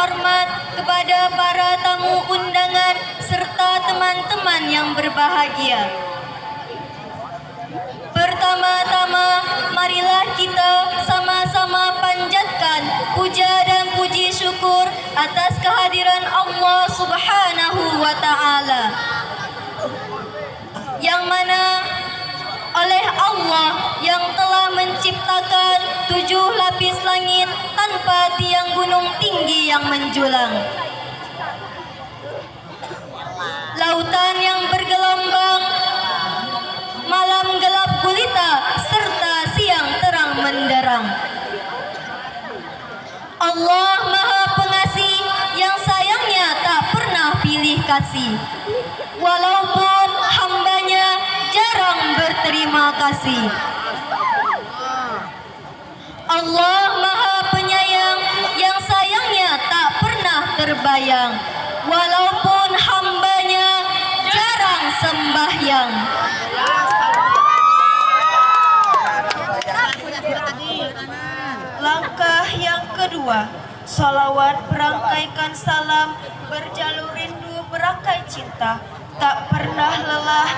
terhormat, kepada para tamu undangan serta teman-teman yang berbahagia. Pertama-tama, marilah kita sama-sama panjatkan puja dan puji syukur atas kehadiran Allah Subhanahu wa Ta'ala, yang mana oleh Allah yang telah menciptakan 7 lapis langit tanpa tiang gunung tinggi yang menjulang, lautan yang bergelombang, malam gelap gulita, serta siang terang menderang. Allah Maha Pengasih yang sayangnya tak pernah pilih kasih, walaupun hambanya jarang berterima kasih. Allah Maha Penyayang yang sayangnya tak pernah terbayang, walaupun hambanya jarang sembahyang. Langkah yang kedua, salawat berangkaikan salam, berjalur rindu berangkai cinta, tak pernah lelah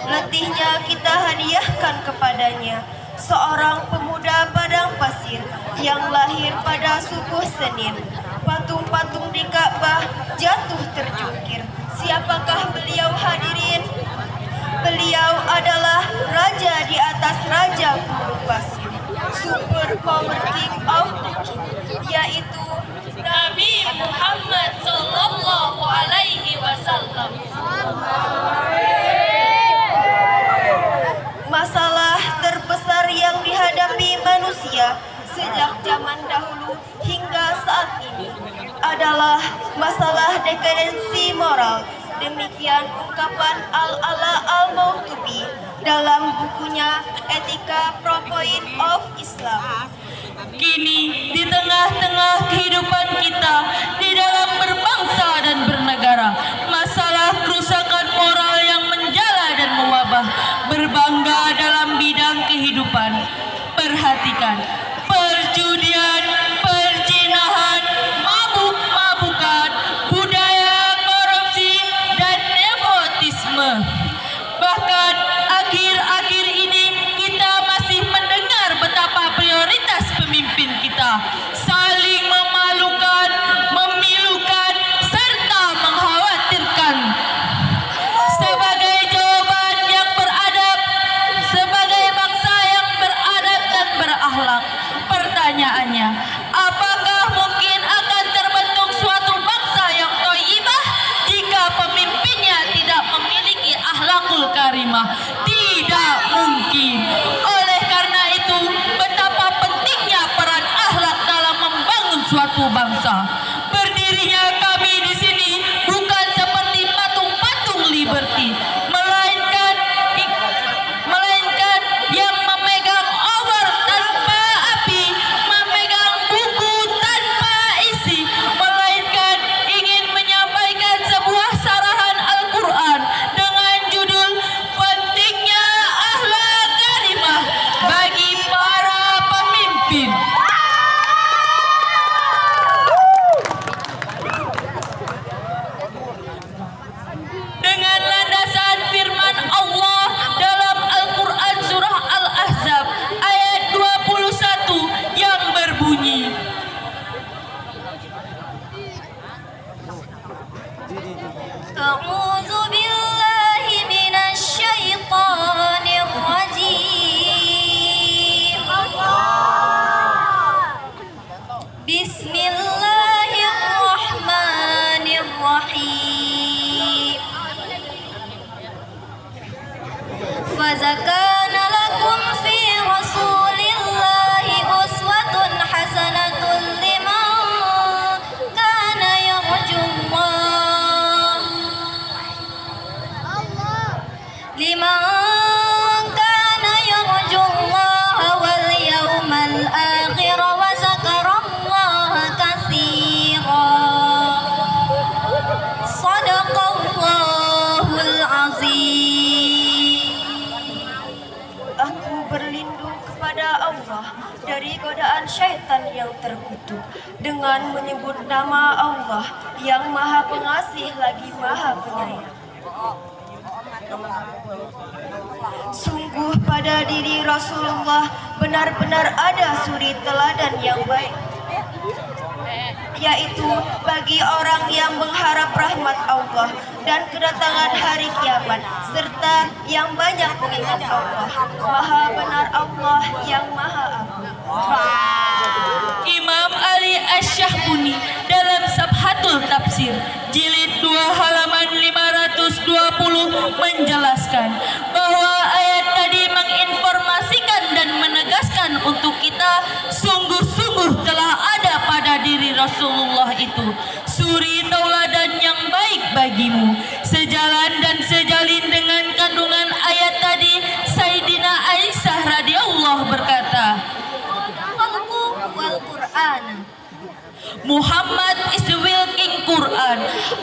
letihnya kita hadiahkan kepadanya, seorang pemuda padang pasir yang lahir pada subuh Senin. Patung-patung di Ka'bah jatuh terjungkir. Siapakah beliau hadirin? Beliau adalah raja di atas raja gurun pasir, super power king of the king, yaitu Nabi Muhammad Sallallahu Alaihi Wasallam. Masalah terbesar yang dihadapi manusia sejak zaman dahulu hingga saat ini adalah masalah dekadensi moral. Demikian ungkapan Al-Ala Al-Mautubi dalam bukunya Etika Propoint of Islam. Kini di tengah-tengah kehidupan kita di dalam berbangsa dan bernegara, masalah kerusakan moral yang menjala dan mewabah berbangga dalam bidang kehidupan. Perhatikan, perjudian, perzinahan, mabuk-mabukan, budaya korupsi dan nepotisme. Bahkan akhir-akhir ini kita masih mendengar betapa prioritas pemimpin kita saling memalukan, memilukan, serta mengkhawatirkan. Sebagai jawaban yang beradab, sebagai bangsa yang beradab dan berakhlak, pertanyaannya, apakah mungkin akan terbentuk suatu bangsa yang thayyibah jika pemimpinnya tidak memiliki akhlakul karimah? Tidak mungkin. Oleh karena itu, betapa pentingnya peran akhlak dalam membangun suatu bangsa. Berdirinya kami di sini bukan seperti patung-patung liberty, melainkan yang memegang obor tanpa api, memegang buku tanpa isi, melainkan ingin menyampaikan sebuah sarahan Al-Quran dengan judul Pentingnya Akhlak Karimah bagi para pemimpin. syaitan yang terkutuk dengan menyebut nama Allah yang Maha Pengasih lagi Maha Penyayang. Sungguh pada diri Rasulullah benar-benar ada suri teladan yang baik, yaitu bagi orang yang mengharap rahmat Allah dan kedatangan hari kiamat, serta yang banyak mengingat Allah. Maha benar Allah yang Maha Agung. Imam Ali Asy-Syahbuni dalam Sabhatul Tafsir jilid 2 halaman 520 menjelaskan bahwa ayat tadi menginformasikan dan menegaskan untuk kita sungguh-sungguh telah ada pada diri Rasulullah itu suri tauladan yang baik bagimu. Sejalan dan sejalin dengan kandungan ayat tadi, Sayyidina Aisyah radhiyallahu berkata, wal Qur'an. Muhammad is the walking Quran.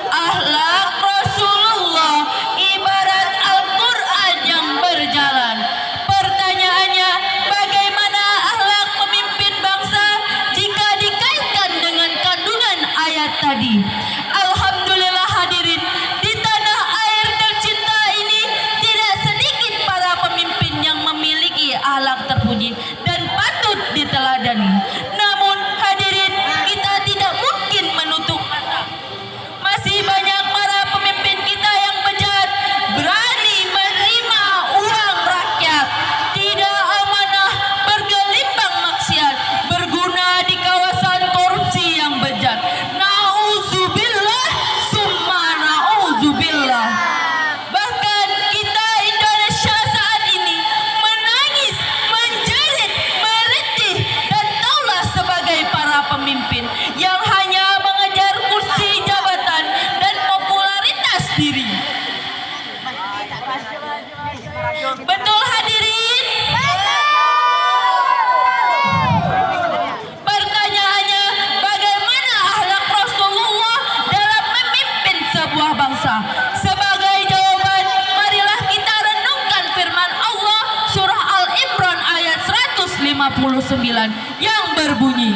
Akhlak Rasulullah ibarat Al-Quran yang berjalan. Pertanyaannya, bagaimana akhlak pemimpin bangsa jika dikaitkan dengan kandungan ayat tadi? Alhamdulillah hadirin, di tanah air tercinta ini tidak sedikit para pemimpin yang memiliki akhlak terpuji dan patut diteladani. Namun hadirin, kita tidak mungkin menutup mata. Masih banyak para pemimpin kita yang bejat, berani menerima uang rakyat, tidak amanah, bergelimbang maksiat, berguna di kawasan korupsi yang bejat. Nauzubillah summa nauzubillah. Bahkan kita Indonesia saat ini menangis, menjerit, merintih, dan taulah sebagai para pemimpin yang hanya mengejar kursi jabatan dan popularitas diri. Betul hadirin? Pertanyaannya, bagaimana akhlak Rasulullah dalam memimpin sebuah bangsa? Sebagai jawaban, marilah kita renungkan firman Allah surah Al-Imran ayat 159 yang berbunyi,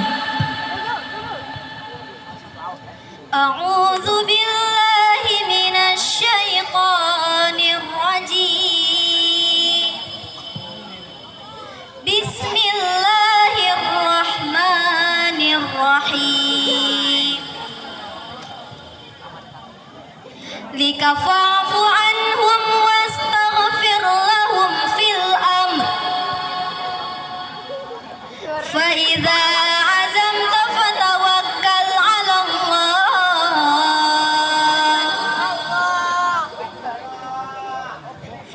A'udzu billahi minasy syaithanir rajim. Bismillahirrahmanirrahim. Likafa'fu anhum wastaghfir lahum fil amr. Fa idza azamta fatawakkal 'ala Allah.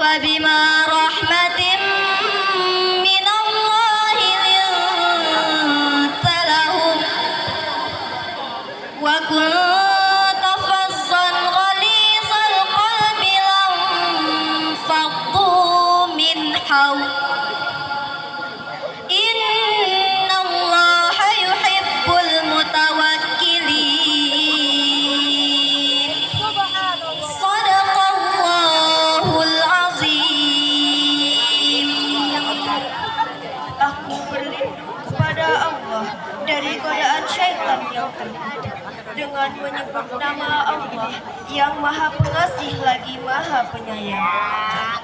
Fabima rahmatin min Allah linta lahum wa kunta fazzan ghalizal qalbi lam faddu min hawlik. Innallaha yuhibbul mutawakkilin. Shadaqallahul azim. Aku berlindung kepada Allah dari godaan syaitan yang terkutuk dengan menyebut nama Allah yang Maha Pengasih lagi Maha Penyayang.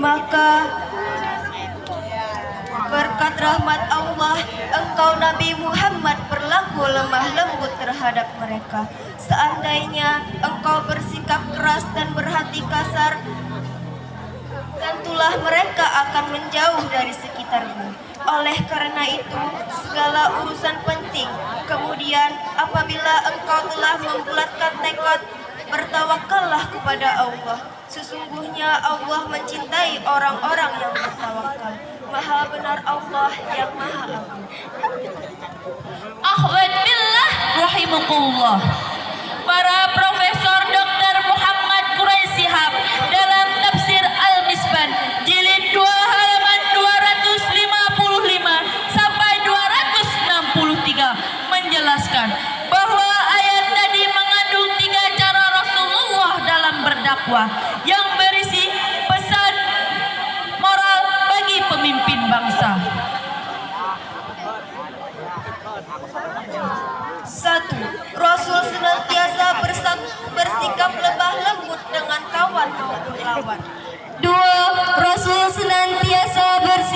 Maka berkat rahmat Allah, engkau Nabi Muhammad berlaku lemah lembut terhadap mereka. Seandainya engkau bersikap keras dan berhati kasar, tentulah mereka akan menjauh dari sekitarmu. Oleh karena itu, segala urusan penting. Kemudian, apabila engkau telah membulatkan tekad, bertawakallah kepada Allah. Sesungguhnya Allah mencintai orang-orang yang bertawakal. Maha benar Allah yang Maha Agung. Akhwat billah rahimakumullah. Para Profesor Dr. Muhammad Quraisy Shihab dalam tafsir Al-Misban jilid 2 halaman 255 sampai 263 menjelaskan bahwa ayat tadi mengandung 3 cara Rasulullah dalam berdakwah yang berisi pesan moral bagi pemimpin bangsa.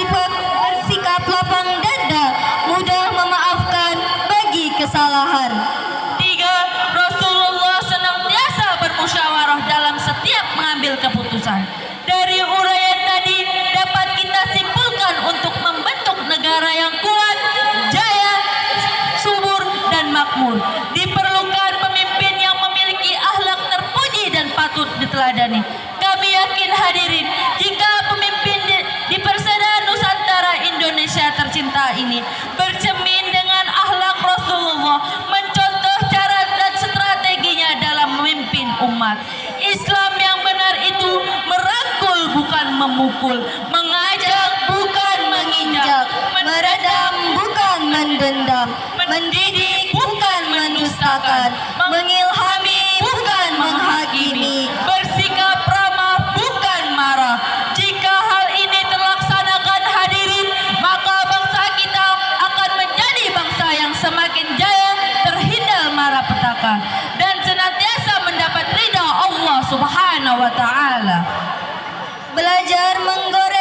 bersikap lapang dada, mudah memaafkan bagi kesalahan. 3. Rasulullah senantiasa bermusyawarah dalam setiap mengambil keputusan. Dari uraian tadi dapat kita simpulkan untuk membentuk negara yang kuat, jaya, subur, dan makmur. Diperlukan pemimpin yang memiliki akhlak terpuji dan patut diteladani. Kami yakin hadirin, jika pemimpin di persada Nusantara Indonesia tercinta ini bercermin dengan akhlak Rasulullah, mencontoh cara dan strateginya dalam memimpin umat. Islam yang benar itu merangkul bukan memukul, mengajak bukan menginjak, Meredam bukan mendendam, mendidik bukan mendustakan, mengilhami bukan menghakimi. bersikap ramah bukan marah. Jika hal ini terlaksanakan hadirin, maka bangsa kita akan menjadi bangsa yang semakin jaya, terhindar malapetaka, dan senantiasa mendapat ridha Allah Subhanahu wa taala. Belajar menggoreng